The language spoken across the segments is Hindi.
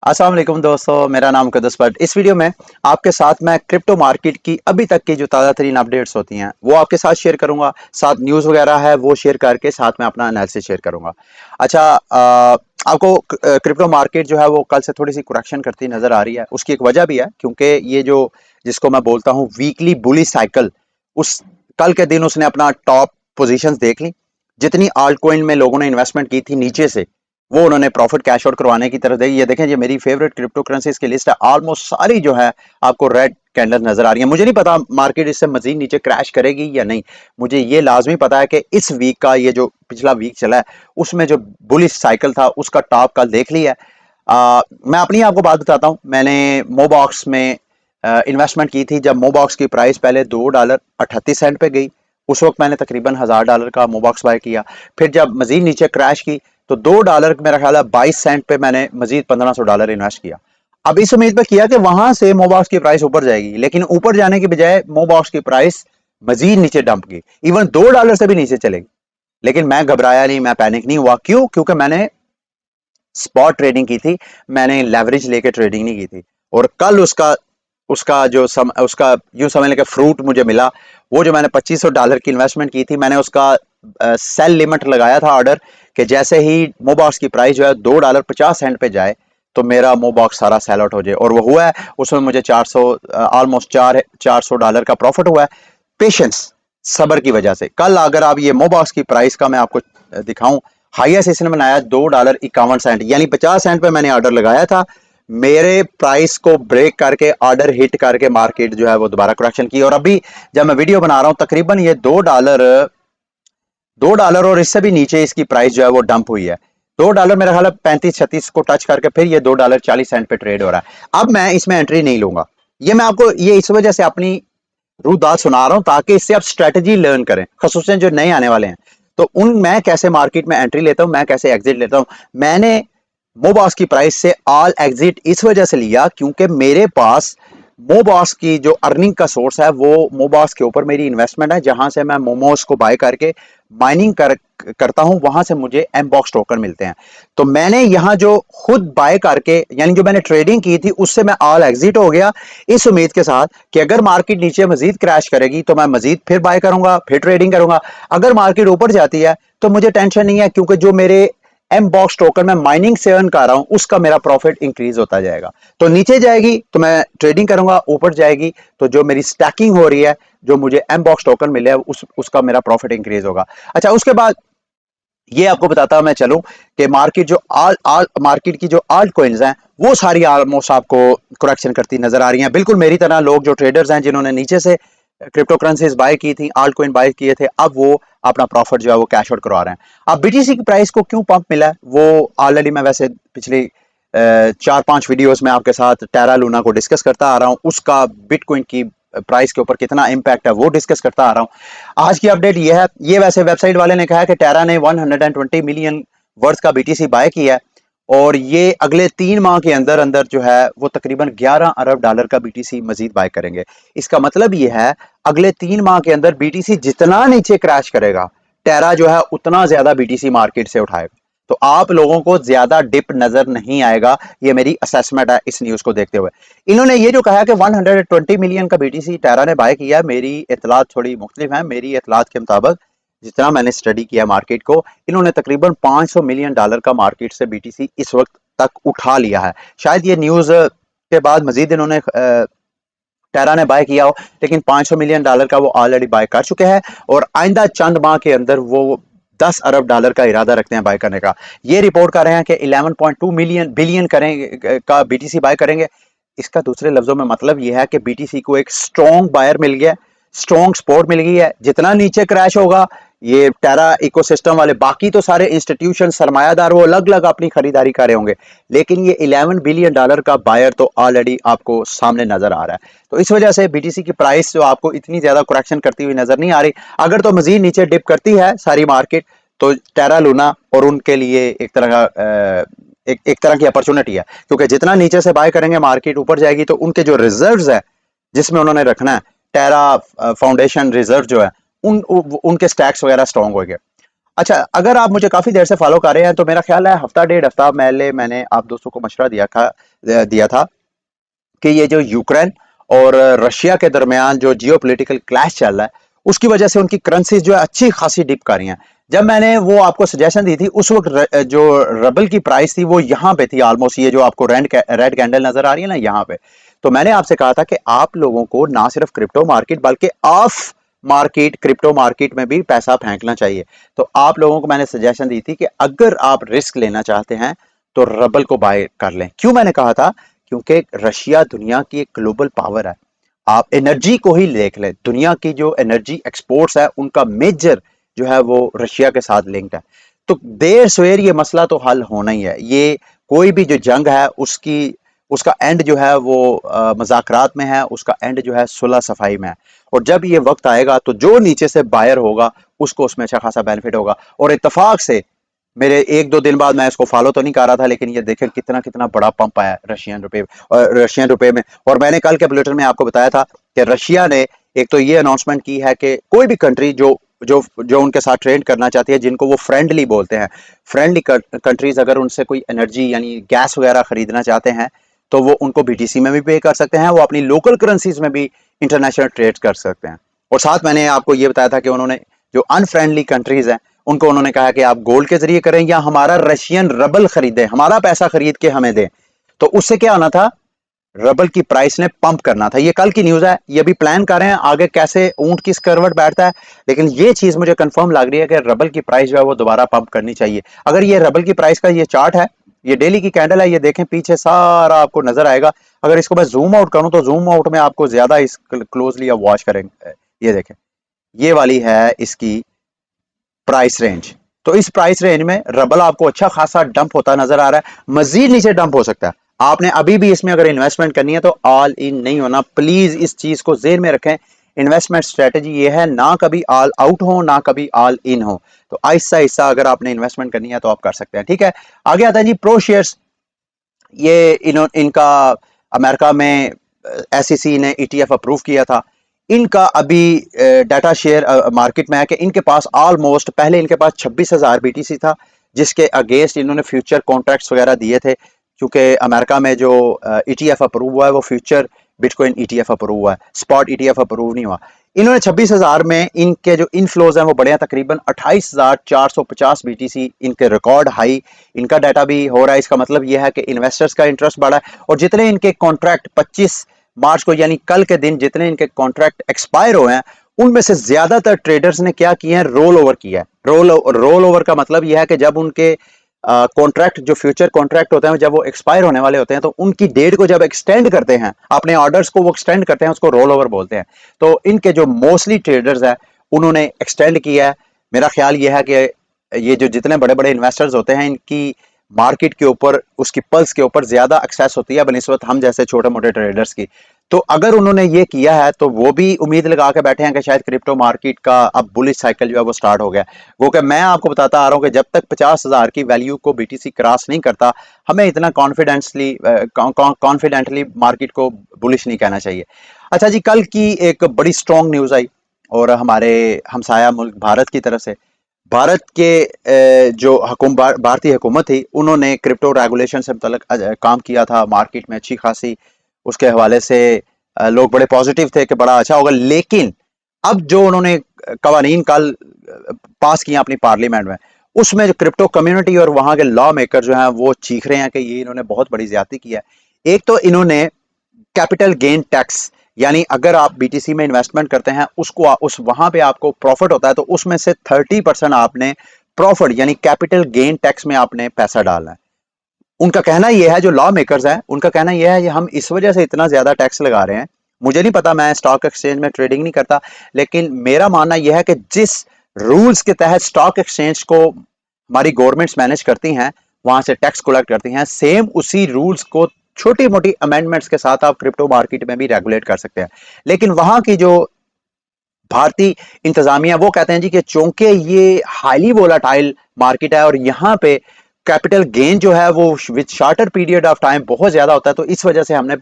अस्सलाम वालेकुम दोस्तों, मेरा नाम कदस बट। इस वीडियो में आपके साथ मैं क्रिप्टो मार्केट की अभी तक की जो ताज़ा तरीन अपडेट्स होती हैं वो आपके साथ शेयर करूंगा। साथ न्यूज़ वगैरह है वो शेयर करके साथ में अपना एनालिसिस शेयर करूंगा। अच्छा, आपको क्रिप्टो मार्केट जो है वो कल से थोड़ी सी करेक्शन करती नजर आ रही है। उसकी एक वजह भी है क्योंकि ये जो जिसको मैं बोलता हूँ वीकली बुली साइकिल, उस कल के दिन उसने अपना टॉप पोजीशंस देख ली। जितनी आल्ट कोइन में लोगों ने इन्वेस्टमेंट की थी नीचे से, वो उन्होंने प्रॉफिट कैश आउट करवाने की तरफ देखी। ये देखें, ये मेरी फेवरेट क्रिप्टो करेंसीज की लिस्ट है। ऑलमोस्ट सारी जो है आपको रेड कैंडल नजर आ रही है। मुझे नहीं पता मार्केट इससे मजीद नीचे क्रैश करेगी या नहीं। मुझे ये लाजमी पता है कि इस वीक का ये जो पिछला वीक चला है उसमें जो बुलिश साइकिल था उसका टॉप कल देख लिया है। मैं अपनी आपको बात बताता हूँ। मैंने मोबॉक्स में इन्वेस्टमेंट की थी जब मोबॉक्स की प्राइस पहले $2.38 पे गई। उस वक्त मैंने तकरीबन $1000 का मोबॉक्स बाय किया। फिर जब मजीद नीचे क्रैश की तो $2 मेरा ख्याल है 22 सेंट पे मैंने मजीद $1500 इन्वेस्ट किया। अब इस उम्मीद पे किया कि वहां से मोबॉक्स की प्राइस ऊपर जाएगी, लेकिन ऊपर जाने की बजाय मोबॉक्स की प्राइस मजीद नीचे डंप की, इवन $2 से भी नीचे चलेगी। लेकिन मैं घबराया नहीं, मैं पैनिक नहीं हुआ। क्यों? क्योंकि मैंने स्पॉट ट्रेडिंग की थी, मैंने लेवरेज लेके ट्रेडिंग नहीं की थी। और कल उसका उसका जो उसका यूं समझ लें कि फ्रूट मुझे मिला। वो जो मैंने $2500 की इन्वेस्टमेंट की थी, मैंने उसका सेल लिमिट लगाया था ऑर्डर कि जैसे ही मोबॉक्स की प्राइस जो है $2.50 पे जाए तो मेरा मोबॉक्स सारा सेल आउट हो जाए। और वो हुआ है। उसमें मुझे 400 ऑलमोस्ट $400 का प्रॉफिट हुआ है। पेशेंस, सबर की वजह से। कल अगर आप ये मोबॉक्स की प्राइस का मैं आपको दिखाऊं, हाईएस्ट इसने बनाया $2.51, यानी 50 सेंट पे मैंने ऑर्डर लगाया था। मेरे प्राइस को ब्रेक करके ऑर्डर हिट करके मार्केट जो है वो दोबारा करेक्शन की। और अभी जब मैं वीडियो बना रहा हूं तकरीबन ये $2 और इससे भी नीचे इसकी प्राइस जो है वो डंप हुई है। $2 मेरा ख्याल है 35-36 को टच करके फिर ये $2.40 पे ट्रेड हो रहा है। अब मैं इसमें एंट्री नहीं लूंगा। ये मैं आपको ये इस वजह से अपनी रूदात सुना रहा हूं ताकि इससे आप स्ट्रेटजी लर्न करें, खसूसन जो नए आने वाले हैं। तो उन मैं कैसे मार्केट में एंट्री लेता हूं, मैं कैसे एग्जिट लेता हूं। मैंने मोबॉस की प्राइस से ऑल एग्जिट इस वजह से लिया क्योंकि मेरे पास मोबॉस की जो अर्निंग का सोर्स है वो मोबॉस के ऊपर मेरी इन्वेस्टमेंट है, जहां से मैं मोमोस को बाय करके माइनिंग करता हूं, वहां से मुझे एम बॉक्स टोकन मिलते हैं। तो मैंने यहां जो खुद बाय करके, यानी जो मैंने ट्रेडिंग की थी उससे मैं ऑल एग्जिट हो गया, इस उम्मीद के साथ कि अगर मार्केट नीचे मजीद क्रैश करेगी तो मैं मजीद फिर बाय करूंगा, फिर ट्रेडिंग करूंगा। अगर मार्केट ऊपर जाती है तो मुझे टेंशन नहीं है क्योंकि जो मेरे एम बॉक्स टोकन में माइनिंग से अर्न कर रहा हूं उसका मेरा प्रॉफिट इंक्रीज होता जाएगा। तो नीचे जाएगी तो मैं ट्रेडिंग करूंगा, ऊपर जाएगी तो जो मेरी स्टैकिंग हो रही है, जो मुझे एम बॉक्स टोकन मिले उसका मेरा प्रॉफिट इंक्रीज होगा। अच्छा, उसके बाद ये आपको बताता मैं चलूं कि मार्केट जो आल आल मार्केट की जो आल्ट कॉइन्स हैं वो सारी ऑलमोस्ट आपको करेक्शन करती नजर आ रही हैं। बिल्कुल मेरी तरह लोग जो ट्रेडर्स हैं जिन्होंने नीचे से क्रिप्टो करेंसीज बाय की थी, आल्ट कॉइन बाय किए थे, अब वो अपना प्रॉफिट जो है वो कैश आउट करवा रहे हैं। अब बीटीसी की प्राइस को क्यों पंप मिला है वो ऑलरेडी मैं वैसे पिछली 4-5 वीडियोस में आपके साथ टेरा लूना को डिस्कस करता आ रहा हूं। उसका बिटकॉइन की प्राइस के ऊपर कितना इंपैक्ट है वो डिस्कस करता आ रहा हूं। आज की अपडेट ये है। ये वैसे वेबसाइट वाले ने कहा है कि टेरा ने 120 मिलियन वर्थ का बीटीसी बाय किया है और ये अगले 3 माह के अंदर अंदर जो है वो तकरीबन $11 अरब का बीटीसी मजीद बाय करेंगे। इसका मतलब ये है अगले 3 माह के अंदर बीटीसी जितना नीचे क्रैश करेगा, टेरा जो है उतना ज्यादा बीटीसी मार्केट से उठाएगा। तो आप लोगों को ज्यादा डिप नजर नहीं आएगा। ये मेरी असेसमेंट है इस न्यूज को देखते हुए। इन्होंने ये जो कहा कि 120 मिलियन का बीटीसी टेरा ने बाय किया, मेरी इतलात थोड़ी मुख्तलिफ है। मेरी इतलात के मुताबिक, जितना मैंने स्टडी किया मार्केट को, इन्होंने तकरीबन $500 मिलियन का मार्केट से बीटीसी इस वक्त तक उठा लिया है। शायद ये न्यूज के बाद मजीद इन्होंने टेरा ने बाय किया हो, लेकिन $500 मिलियन का वो ऑलरेडी बाय कर चुके हैं और आइंदा चंद माह के अंदर वो $10 अरब का इरादा रखते हैं बाय करने का। ये रिपोर्ट कर रहे हैं कि 11.2 मिलियन बिलियन करेंगे का बीटीसी बाय करेंगे। इसका दूसरे लफ्जों में मतलब यह है कि बीटीसी को एक स्ट्रॉन्ग बायर मिल गया, स्ट्रॉन्ग सपोर्ट मिल गई है। जितना नीचे क्रैश होगा, ये टेरा इकोसिस्टम वाले बाकी तो सारे इंस्टीट्यूशन सरमायादार वो अलग अलग अपनी खरीदारी कर रहे होंगे, लेकिन ये $11 बिलियन का बायर तो ऑलरेडी आपको सामने नजर आ रहा है। तो इस वजह से बीटीसी की प्राइस जो आपको इतनी ज्यादा करेक्शन करती हुई नजर नहीं आ रही। अगर तो मजीद नीचे डिप करती है सारी मार्केट तो टेरा लूना और उनके लिए एक तरह का एक तरह की अपॉर्चुनिटी है, क्योंकि जितना नीचे से बाय करेंगे मार्केट ऊपर जाएगी तो उनके जो रिजर्व्स है जिसमें उन्होंने रखना है, टेरा फाउंडेशन रिजर्व जो है, उनके स्टैक्स वगैरह स्ट्रॉन्ग हो गए। अच्छा, अगर आप मुझे काफी देर से फॉलो कर रहे हैं तो मेरा ख्याल है हफ्ता डेढ़ हफ्ता पहले मैंने आप दोस्तों को मशवरा दिया था कि ये जो यूक्रेन और रशिया के दरमियान जो जियोपॉलिटिकल क्लैश चल रहा है, उसकी वजह से उनकी करेंसीज जो है अच्छी खासी डिप कर रही हैं। जब मैंने वो आपको सजेशन दी थी उस वक्त जो रबल की प्राइस थी वो यहाँ पे थी ऑलमोस्ट, ये जो आपको रेड कैंडल नजर आ रही है ना यहाँ पे। तो मैंने आपसे कहा था कि आप लोगों को ना सिर्फ क्रिप्टो मार्केट बल्कि ऑफ मार्केट क्रिप्टो मार्केट में भी पैसा फेंकना चाहिए। तो आप लोगों को मैंने सजेशन दी थी कि अगर आप रिस्क लेना चाहते हैं तो रबल को बाय कर लें। क्यों मैंने कहा था? क्योंकि रशिया दुनिया की एक ग्लोबल पावर है। आप एनर्जी को ही देख लें, दुनिया की जो एनर्जी एक्सपोर्ट्स है उनका मेजर जो है वो रशिया के साथ लिंक्ड है। तो देर सवेर ये मसला तो हल होना ही है। ये कोई भी जो जंग है उसकी उसका एंड जो है वो मज़ाकरात में है, उसका एंड जो है सुलह सफाई में है। और जब ये वक्त आएगा तो जो नीचे से बायर होगा उसको उसमें अच्छा खासा बेनिफिट होगा। और इत्तेफाक से मेरे एक दो दिन बाद, मैं इसको फॉलो तो नहीं कर रहा था, लेकिन ये देखें कितना कितना बड़ा पंप आया रशियन रुपए में। और मैंने कल के बुलेटिन में आपको बताया था कि रशिया ने एक तो ये अनाउंसमेंट की है कि कोई भी कंट्री जो जो जो उनके साथ ट्रेड करना चाहती है, जिनको वो फ्रेंडली बोलते हैं, फ्रेंडली कंट्रीज, अगर उनसे कोई एनर्जी यानी गैस वगैरह खरीदना चाहते हैं तो वो उनको बीटीसी में भी पे कर सकते हैं, वो अपनी लोकल करेंसीज में भी इंटरनेशनल ट्रेड कर सकते हैं। और साथ मैंने आपको ये बताया था कि उन्होंने जो अनफ्रेंडली कंट्रीज हैं उनको उन्होंने कहा कि आप गोल्ड के जरिए करें या हमारा रशियन रबल खरीदें, हमारा पैसा खरीद के हमें दें। तो उससे क्या होना था? रबल की प्राइस ने पंप करना था। ये कल की न्यूज है, ये भी प्लान कर रहे हैं आगे कैसे ऊंट किस करवट बैठता है। लेकिन ये चीज मुझे कंफर्म लग रही है कि रबल की प्राइस जो है वो दोबारा पंप करनी चाहिए। अगर ये रबल की प्राइस का ये चार्ट है, ये डेली की कैंडल है, ये देखें पीछे सारा आपको नजर आएगा। अगर इसको मैं जूम आउट करूं तो जूम आउट में आपको ज्यादा इस क्लोजली आप वॉच करेंगे। ये देखें, ये वाली है इसकी प्राइस रेंज। तो इस प्राइस रेंज में रबल आपको अच्छा खासा डंप होता नजर आ रहा है, मजीद नीचे डंप हो सकता है। आपने अभी भी इसमें अगर इन्वेस्टमेंट करनी है तो ऑल इन नहीं होना, प्लीज इस चीज को जेहन में रखें। इन्वेस्टमेंट स्ट्रेटजी ये है, ना कभी ऑल आउट हो ना कभी ऑल इन हो। तो आहिस्ता आहिस्ता अगर आपने इन्वेस्टमेंट करनी है तो आप कर सकते हैं। ठीक है, आगे आता है जी प्रो शेयर्स। ये इनका अमेरिका में एसईसी ने ईटीएफ अप्रूव किया था। इनका अभी डाटा शेयर मार्केट में है कि इनके पास ऑलमोस्ट, पहले इनके पास 26,000 बीटीसी था जिसके अगेंस्ट इन्होंने फ्यूचर कॉन्ट्रैक्ट्स वगैरह दिए थे। क्योंकि अमेरिका में जो ईटीएफ अप्रूव हुआ है वो फ्यूचर बिटकॉइन ईटीएफ अप्रूव हुआ है, स्पॉट ईटीएफ अप्रूव नहीं हुआ। इन्होंने 26,000 में इनके जो इनफ्लोज हैं वो बढ़े हैं, तकरीबन 28,450 बीटीसी इनके रिकॉर्ड हाई। इनका डाटा भी हो रहा है। इसका मतलब यह है कि इन्वेस्टर्स का इंटरेस्ट बढ़ा है। और जितने इनके कॉन्ट्रैक्ट 25 मार्च को यानी कल के दिन जितने इनके कॉन्ट्रैक्ट एक्सपायर हुए हैं उनमें से ज्यादातर ट्रेडर्स ने क्या किया है? रोल ओवर किया है। रोल ओवर का मतलब यह है कि जब उनके कॉन्ट्रैक्ट, जो फ्यूचर कॉन्ट्रैक्ट होते हैं, जब वो एक्सपायर होने वाले होते हैं तो उनकी डेट को जब एक्सटेंड करते हैं, अपने ऑर्डर्स को वो एक्सटेंड करते हैं, उसको रोल ओवर बोलते हैं। तो इनके जो मोस्टली ट्रेडर्स हैं उन्होंने एक्सटेंड किया है। मेरा ख्याल यह है कि ये जो जितने बड़े बड़े इन्वेस्टर्स होते हैं इनकी मार्केट के ऊपर, उसकी पल्स के ऊपर ज्यादा एक्सेस होती है बनिस्बत हम जैसे छोटे मोटे ट्रेडर्स की। तो अगर उन्होंने ये किया है तो वो भी उम्मीद लगा के बैठे हैं कि शायद क्रिप्टो मार्केट का अब बुलिश साइकिल जो है वो स्टार्ट हो गया। वो कि मैं आपको बताता आ रहा हूं कि जब तक 50,000 की वैल्यू को बीटीसी क्रॉस नहीं करता, हमें इतना कॉन्फिडेंटली मार्केट को बुलिश नहीं कहना चाहिए। अच्छा जी, कल की एक बड़ी स्ट्रॉन्ग न्यूज आई और हमारे हमसाया मुल्क भारत की तरफ से। भारत के जो भारतीय हुकूमत थी उन्होंने क्रिप्टो रेगुलेशन से मुतल्लिक काम किया था मार्केट में अच्छी खासी। उसके हवाले से लोग बड़े पॉजिटिव थे कि बड़ा अच्छा होगा। लेकिन अब जो उन्होंने कवानीन कल पास किया अपनी पार्लियामेंट में, उसमें जो क्रिप्टो कम्युनिटी और वहां के लॉ मेकर जो हैं वो चीख रहे हैं कि ये इन्होंने बहुत बड़ी ज्यादती की है। एक तो इन्होंने कैपिटल गेन टैक्स, यानी अगर आप बीटीसी में इन्वेस्टमेंट करते हैं उसको उस वहां पे आपको प्रॉफिट होता है तो उसमें से 30% आपने प्रॉफिट यानी कैपिटल गेन टैक्स में आपने पैसा डालना है। उनका कहना यह है, जो लॉ मेकर्स हैं उनका कहना यह है कि हम इस वजह से इतना ज्यादा टैक्स लगा रहे हैं। मुझे नहीं पता, मैं स्टॉक एक्सचेंज में ट्रेडिंग नहीं करता, लेकिन मेरा मानना यह है कि जिस रूल्स के तहत स्टॉक एक्सचेंज को हमारी गवर्नमेंट्स मैनेज करती हैं, वहां से टैक्स कलेक्ट करती हैं, सेम उसी रूल्स को छोटी मोटी अमेंडमेंट्स के साथ आप क्रिप्टो मार्केट में भी रेगुलेट कर सकते हैं। लेकिन वहां की जो भारतीय इंतजामिया वो कहते हैं जी कि चूंकि ये हाईली वोलाटाइल मार्केट है और यहाँ पे कैपिटल गेन जो है वो with shorter period of time बहुत ज्यादा होता है, तो इस वजह से हमने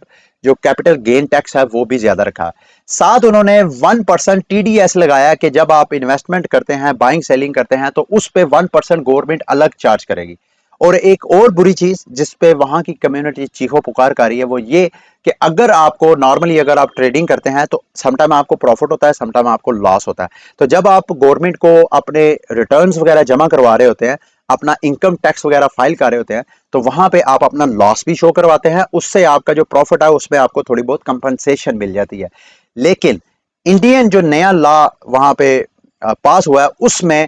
जो कैपिटल गेन टैक्स है वो भी ज्यादा रखा। साथ उन्होंने 1% टीडीएस लगाया कि जब आप इन्वेस्टमेंट करते हैं, बाइंग सेलिंग करते हैं, तो उस पे 1% गवर्नमेंट अलग चार्ज करेगी। और एक और बुरी चीज जिस पे वहां की कम्युनिटी चीखो पुकार कर रही है वो ये कि अगर आपको नॉर्मली अगर आप ट्रेडिंग करते हैं तो समटाइम आपको प्रॉफिट होता है, समटाइम आपको लॉस होता है। तो जब आप गवर्नमेंट को अपने रिटर्न्स वगैरह जमा करवा रहे होते हैं, अपना इनकम टैक्स वगैरह फाइल कर रहे होते हैं, तो वहां पे आप अपना लॉस भी शो करवाते हैं, उससे आपका जो प्रॉफिट है उसमें आपको थोड़ी बहुत कंपनसेशन मिल जाती है। लेकिन इंडियन जो नया लॉ वहां पे पास हुआ है उसमें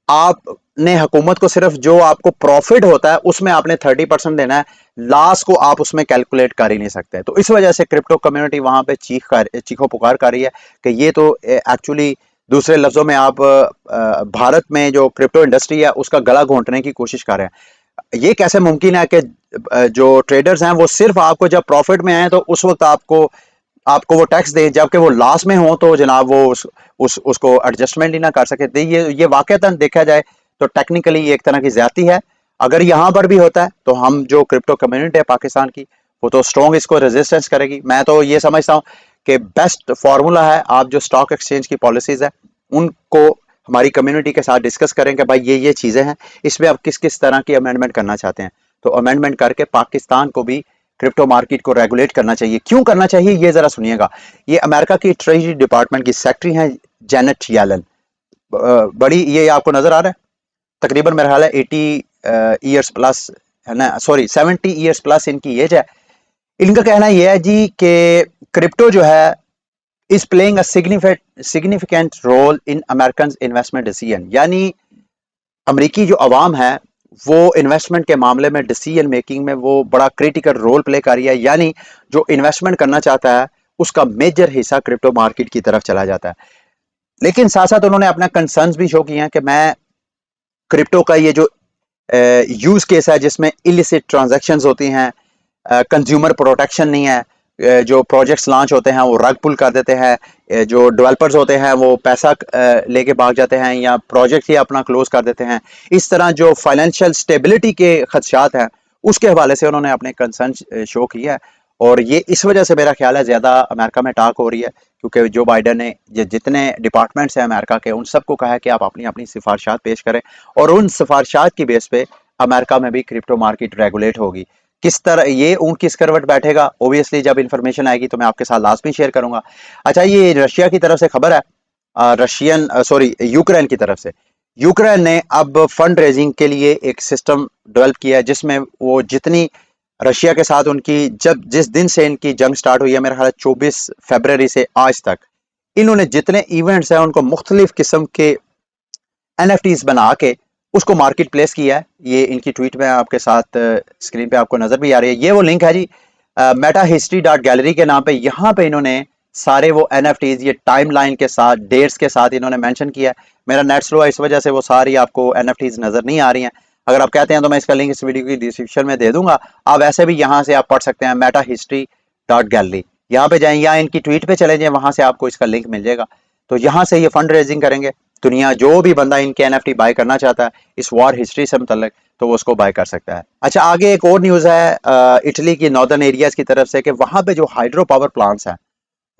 आपने हुकूमत को सिर्फ जो आपको प्रॉफिट होता है उसमें आपने 30% देना है, लॉस को आप उसमें कैलकुलेट कर ही नहीं सकते। तो इस वजह से क्रिप्टो कम्युनिटी वहां पे चीखो पुकार कर रही है कि ये तो एक्चुअली, दूसरे लफ्जों में आप भारत में जो क्रिप्टो इंडस्ट्री है उसका गला घोंटने की कोशिश कर रहे हैं। ये कैसे मुमकिन है कि जो ट्रेडर्स हैं वो सिर्फ आपको जब प्रॉफिट में आए तो उस वक्त आपको आपको वो टैक्स दे, जबकि वो लॉस में हो तो जनाब वो उसको एडजस्टमेंट ही ना कर सके। तो ये वाकईतन देखा जाए तो टेक्निकली ये एक तरह की ज्यादती है। अगर यहाँ पर भी होता है तो हम जो क्रिप्टो कम्युनिटी है पाकिस्तान की वो तो स्ट्रॉन्ग इसको रेजिस्टेंस करेगी। मैं तो ये समझता हूँ कि बेस्ट फॉर्मूला है आप जो स्टॉक एक्सचेंज की पॉलिसीज है उनको हमारी कम्युनिटी के साथ डिस्कस करें कि भाई ये चीजें हैं, इसमें आप किस किस तरह की अमेंडमेंट करना चाहते हैं, तो अमेंडमेंट करके पाकिस्तान को भी क्रिप्टो मार्केट को रेगुलेट करना चाहिए। क्यों करना चाहिए ये जरा सुनिएगा। ये अमेरिका की ट्रेजरी डिपार्टमेंट की सेक्रेटरी हैं जेनेट येलन, बड़ी, ये आपको नजर आ रहा है, तकरीबन मेरा ख्याल है 80 ईयर्स प्लस है ना, सॉरी 70 ईयर्स प्लस इनकी एज है। इनका कहना यह है जी कि क्रिप्टो जो है is playing a significant role in American investment decision, यानी अमेरिकी जो अवाम है वो इन्वेस्टमेंट के मामले में डिसीजन मेकिंग में वो बड़ा क्रिटिकल रोल प्ले कर रही है। यानी जो इन्वेस्टमेंट करना चाहता है उसका मेजर हिस्सा क्रिप्टो मार्केट की तरफ चला जाता है। लेकिन साथ साथ उन्होंने अपना कंसर्न्स भी शो किए हैं कि मैं क्रिप्टो का ये जो यूज केस है जिसमें इलिसिट ट्रांजैक्शंस होती हैं, कंज्यूमर प्रोटेक्शन नहीं है, जो प्रोजेक्ट्स लॉन्च होते हैं वो रग पुल कर देते हैं, जो डेवलपर्स होते हैं वो पैसा लेके भाग जाते हैं या प्रोजेक्ट ही अपना क्लोज कर देते हैं। इस तरह जो फाइनेंशियल स्टेबिलिटी के खदशात हैं उसके हवाले से उन्होंने अपने कंसर्न शो किया है। और ये इस वजह से मेरा ख्याल है ज़्यादा अमेरिका में टाक हो रही है, क्योंकि जो बाइडन ने जितने डिपार्टमेंट्स हैं अमेरिका के उन सबको कहा है कि आप अपनी अपनी सिफारिशात पेश करें और उन सिफारिशात की बेस पे अमेरिका में भी क्रिप्टो मार्केट रेगुलेट होगी। किस तरह ये ऊंट किस करवट बैठेगा, ओबियसली जब इंफॉर्मेशन आएगी तो मैं आपके साथ लास्ट में शेयर करूंगा। अच्छा, ये रशिया की तरफ से खबर है, रशियन सॉरी यूक्रेन की तरफ से, यूक्रेन ने अब फंड रेजिंग के लिए एक सिस्टम डेवलप किया है जिसमें वो जितनी रशिया के साथ उनकी जब जिस दिन से इनकी जंग स्टार्ट हुई है, मेरा ख्याल 24 फरवरी से आज तक, इन्होंने जितने इवेंट्स हैं उनको मुख्तलिफ किस्म के एनएफटीज बना के उसको मार्केट प्लेस किया है। ये इनकी ट्वीट में आपके साथ स्क्रीन पे आपको नजर भी आ रही है। ये वो लिंक है जी, मेटा हिस्ट्री डॉट गैलरी के नाम पे। यहाँ पे इन्होंने सारे वो एनएफटीज ये टाइमलाइन के साथ डेट्स के साथ इन्होंने मेंशन किया है। मेरा नेट स्लो है इस वजह से वो सारी आपको एनएफटीज नजर नहीं आ रही हैं। अगर आप कहते हैं तो मैं इसका लिंक इस वीडियो की डिस्क्रिप्शन में दे दूंगा, आप वैसे भी यहाँ से आप पढ़ सकते हैं मेटा हिस्ट्री डॉट गैलरी। यहाँ पे जाएं या इनकी ट्वीट पे चले जाएं, वहां से आपको इसका लिंक मिल जाएगा। तो यहाँ से ये फंड रेजिंग करेंगे। दुनिया जो भी बंदा इनके एनएफटी बाय करना चाहता है इस वॉर हिस्ट्री से मुतल्लिक, तो वो उसको बाय कर सकता है। अच्छा, आगे एक और न्यूज़ है इटली की नॉर्दर्न एरियाज की तरफ से कि वहां पे जो हाइड्रो पावर प्लांट्स हैं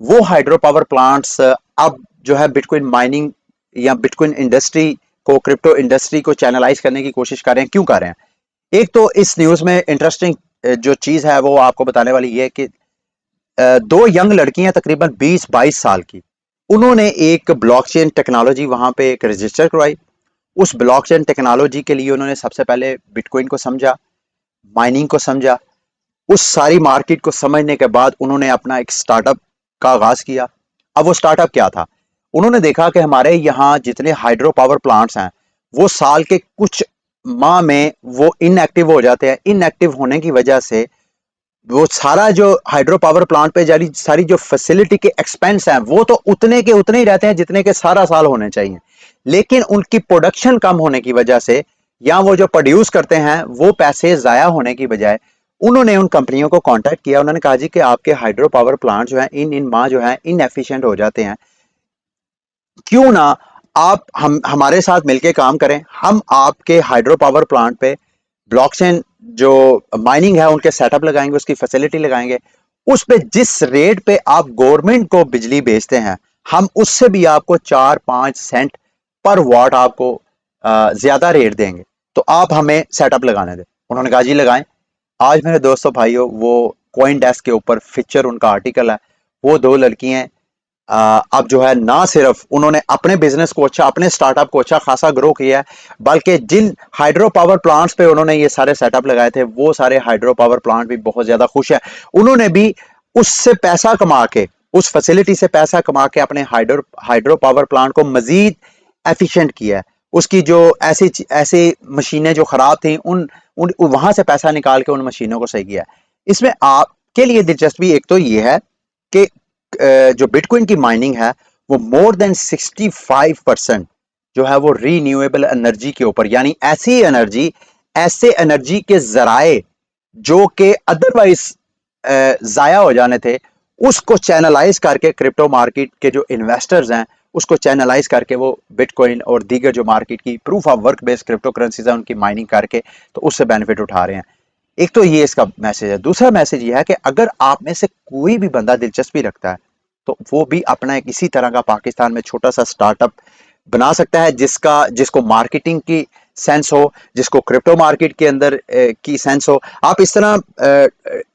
वो हाइड्रो पावर प्लांट्स अब जो है बिटकॉइन माइनिंग या बिटकॉइन इंडस्ट्री को, क्रिप्टो इंडस्ट्री को चैनलाइज करने की कोशिश कर रहे हैं। क्यों कर रहे हैं? एक तो इस न्यूज़ में इंटरेस्टिंग जो चीज़ है वो आपको बताने वाली ये कि दो यंग लड़कियां तकरीबन 20-22 साल की, उन्होंने एक ब्लॉकचेन टेक्नोलॉजी वहां पे एक रजिस्टर करवाई। उस ब्लॉकचेन टेक्नोलॉजी के लिए उन्होंने सबसे पहले बिटकॉइन को समझा, माइनिंग को समझा। उस सारी मार्केट को समझने के बाद उन्होंने अपना एक स्टार्टअप का आगाज किया। अब वो स्टार्टअप क्या था? उन्होंने देखा कि हमारे यहाँ जितने हाइड्रो पावर प्लांट्स हैं वो साल के कुछ माह में वो इनएक्टिव हो जाते हैं। इनएक्टिव होने की वजह से वो सारा जो हाइड्रो पावर प्लांट पे जारी सारी जो फैसिलिटी के एक्सपेंस हैं वो तो उतने के उतने ही रहते हैं जितने के सारा साल होने चाहिए। लेकिन उनकी प्रोडक्शन कम होने की वजह से या वो जो प्रोड्यूस करते हैं वो पैसे जाया होने की बजाय उन्होंने उन कंपनियों को कांटेक्ट किया। उन्होंने कहा जी कि आपके हाइड्रो पावर प्लांट जो है इन माह जो है इनएफिशिएंट हो जाते हैं, क्यों ना आप हम हमारे साथ मिलके काम करें, हम आपके हाइड्रो पावर प्लांट पे ब्लॉकचेन जो माइनिंग है उनके सेटअप लगाएंगे, उसकी फैसिलिटी लगाएंगे, उस पे जिस रेट पे आप गवर्नमेंट को बिजली बेचते हैं, हम उससे भी आपको 4-5 सेंट पर वाट आपको ज्यादा रेट देंगे, तो आप हमें सेटअप लगाने दें। उन्होंने कहा जी लगाएं। आज मेरे दोस्तों भाइयों, वो कॉइन डेस्क के ऊपर फीचर उनका आर्टिकल है, वो दो लड़कियां अब जो है ना सिर्फ उन्होंने अपने बिजनेस को अच्छा, अपने स्टार्टअप को अच्छा खासा ग्रो किया है, बल्कि जिन हाइड्रो पावर प्लांट्स पे उन्होंने ये सारे सेटअप लगाए थे, वो सारे हाइड्रो पावर प्लांट भी बहुत ज्यादा खुश है। उन्होंने भी उससे पैसा कमा के, उस फैसिलिटी से पैसा कमा के अपने हाइड्रो पावर प्लांट को मजीद एफिशिएंट किया है। उसकी जो ऐसी ऐसी मशीनें जो खराब थी, उन वहां से पैसा निकाल के उन मशीनों को सही किया है। इसमें आपके लिए दिलचस्पी एक तो ये है कि जो बिटकॉइन की माइनिंग है वो मोर देन 65% जो है वो रीन्यूएबल एनर्जी के ऊपर, यानी ऐसी एनर्जी, ऐसे एनर्जी के जराए जो कि अदरवाइज जाया हो जाने थे, उसको चैनलाइज करके क्रिप्टो मार्केट के जो इन्वेस्टर्स हैं उसको चैनलाइज करके वो बिटकॉइन और दीगर जो मार्केट की proof of work based crypto currencies है उनकी माइनिंग करके तो उससे बेनिफिट उठा रहे हैं। एक तो ये इसका मैसेज है। दूसरा मैसेज ये है कि अगर आप में से कोई भी बंदा दिलचस्पी रखता है तो वो भी अपना एक इसी तरह का पाकिस्तान में छोटा सा स्टार्टअप बना सकता है, जिसको मार्केटिंग की सेंस हो, जिसको क्रिप्टो मार्केट के अंदर की सेंस हो। आप इस तरह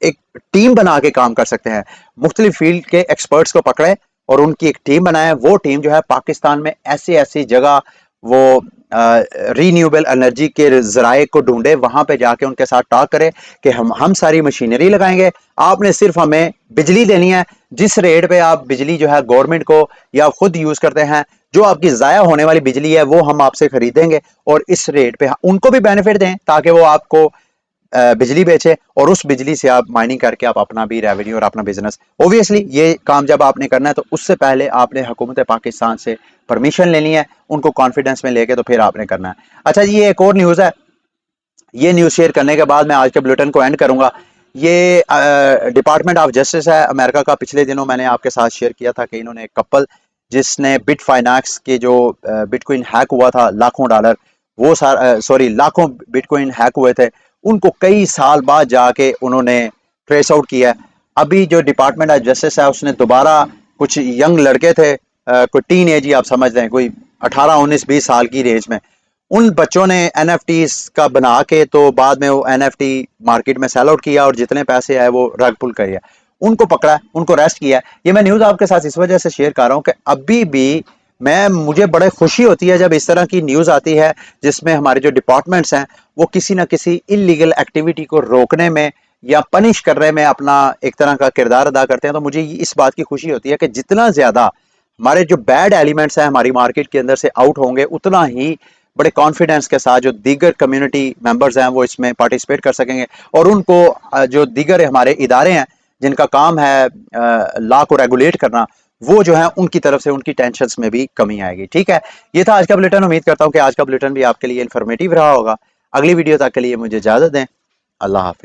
एक टीम बना के काम कर सकते हैं, मुख्तलिफ फील्ड के एक्सपर्ट्स को पकड़े और उनकी एक टीम बनाए। वो टीम जो है पाकिस्तान में ऐसी ऐसी जगह वो रीन्यूएबल एनर्जी के जराए को ढूंढे, वहां पे जाके उनके साथ टॉक करे कि हम सारी मशीनरी लगाएंगे, आपने सिर्फ हमें बिजली देनी है। जिस रेट पे आप बिजली जो है गवर्नमेंट को या खुद यूज करते हैं, जो आपकी जाया होने वाली बिजली है वो हम आपसे खरीदेंगे और इस रेट पे उनको भी बेनिफिट दें ताकि वो आपको बिजली बेचे और उस बिजली से आप माइनिंग करके आप अपना भी रेवेन्यू और अपना बिजनेस। ओबियसली ये काम जब आपने करना है तो उससे पहले आपने हुकूमत पाकिस्तान से परमिशन लेनी है, उनको कॉन्फिडेंस में लेके तो फिर आपने करना है। अच्छा जी, ये एक और न्यूज़ है। ये न्यूज़ शेयर करने के बाद मैं आज के बुलेटिन को एंड करूंगा। ये डिपार्टमेंट ऑफ जस्टिस है अमेरिका का। पिछले दिनों मैंने आपके साथ शेयर किया था कि इन्होंने एक कपल जिसने बिट फाइनेंस के जो बिटकॉइन हैक हुआ था लाखों डॉलर, वो सॉरी लाखों बिटकॉइन हैक हुए थे, उनको कई साल बाद जाके उन्होंने ट्रेस आउट किया। अभी जो डिपार्टमेंट ऑफ जस्टिस है उसने दोबारा कुछ यंग लड़के थे, कोई टीन एज ही आप समझ लें, कोई 18-19-20 साल की रेंज में, उन बच्चों ने एनएफटी का बना के तो बाद में वो एनएफटी मार्केट में सेल आउट किया और जितने पैसे आए वो रग पुल कर दिया। उनको पकड़ा, उनको अरेस्ट किया। ये मैं न्यूज़ आपके साथ इस वजह से शेयर कर रहा हूँ कि अभी भी मुझे बड़े खुशी होती है जब इस तरह की न्यूज़ आती है जिसमें हमारे जो डिपार्टमेंट्स हैं वो किसी ना किसी इलीगल एक्टिविटी को रोकने में या पनिश करने में अपना एक तरह का किरदार अदा करते हैं। तो मुझे इस बात की खुशी होती है कि जितना ज्यादा हमारे जो बैड एलिमेंट्स हैं हमारी मार्केट के अंदर से आउट होंगे, उतना ही बड़े कॉन्फिडेंस के साथ जो दीगर कम्युनिटी मेंबर्स हैं वो इसमें पार्टिसिपेट कर सकेंगे और उनको जो दीगर हमारे इदारे हैं जिनका काम है लॉ को रेगुलेट करना, वो जो है उनकी तरफ से उनकी टेंशन्स में भी कमी आएगी। ठीक है, ये था आज का बुलेटिन। उम्मीद करता हूँ कि आज का बुलेटिन भी आपके लिए इन्फॉर्मेटिव रहा होगा। अगली वीडियो तक के लिए मुझे इजाजत दें। अल्लाह हाफिज।